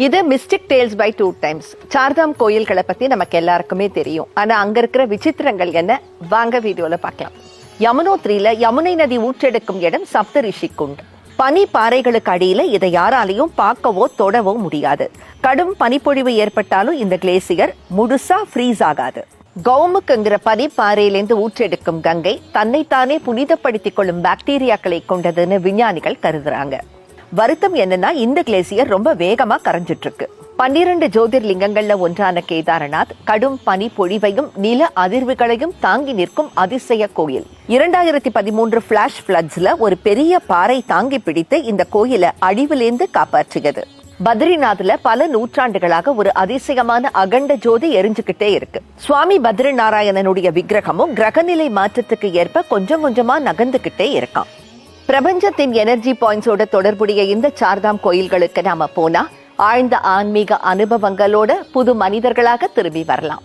இது mystic tales by 2 times. Chardham கோயில்களை பத்தி நமக்கு எல்லாருக்குமே தெரியும். ஆனா அங்க இருக்கிற விசித்திரங்கள் என்ன, வாங்க வீடியோல பார்க்கலாம். யமுனோத்ரியில யமுனை நதி ஊற்றெடுக்கும் இடம் சப்தரிஷி குண்ட். பனி பாறைகளுக்கு அடியில இதை யாராலையும் பார்க்கவோ தொடவோ முடியாது. கடும் பனிப்பொழிவு ஏற்பட்டாலும் இந்த கிளேசியர் முழுசா ஃப்ரீஸ் ஆகாது. கௌமுக்குங்கிற பனிப்பாறையிலிருந்து ஊற்றெடுக்கும் கங்கை தன்னைத்தானே புனிதப்படுத்திக் கொள்ளும் பாக்டீரியாக்களை கொண்டதுன்னு விஞ்ஞானிகள் கருதுறாங்க. வருத்தம் என்னன்னா இந்த கிளேசியர் ரொம்ப வேகமா கரைஞ்சிட்டு இருக்கு. 12 ஜோதிர்லிங்கங்கள்ல ஒன்றான கேதார்நாத் கடும் பனி பொழிவையும் நில அதிர்வுகளையும் தாங்கி நிற்கும் அதிசய கோயில். 2013 பிளாஷ் பிளட்ஸ்ல ஒரு பெரிய பாறை தாங்கி பிடித்து இந்த கோயிலை அழிவிலேந்து காப்பாற்றியது. பத்ரிநாத்ல பல நூற்றாண்டுகளாக ஒரு அதிசயமான அகண்ட ஜோதி எரிஞ்சுக்கிட்டே இருக்கு. சுவாமி பத்ரி நாராயணனுடைய விக்கிரகமும் கிரகநிலை மாற்றத்துக்கு ஏற்ப கொஞ்சம் கொஞ்சமா நகர்ந்துகிட்டே இருக்கான். பிரபஞ்சத்தின் எனர்ஜி பாயிண்ட்ஸோட தொடர்புடைய இந்த சார்தாம் கோயில்களுக்கு நாம போனா ஆழ்ந்த ஆன்மீக அனுபவங்களோட புது மனிதர்களாக திரும்பி வரலாம்.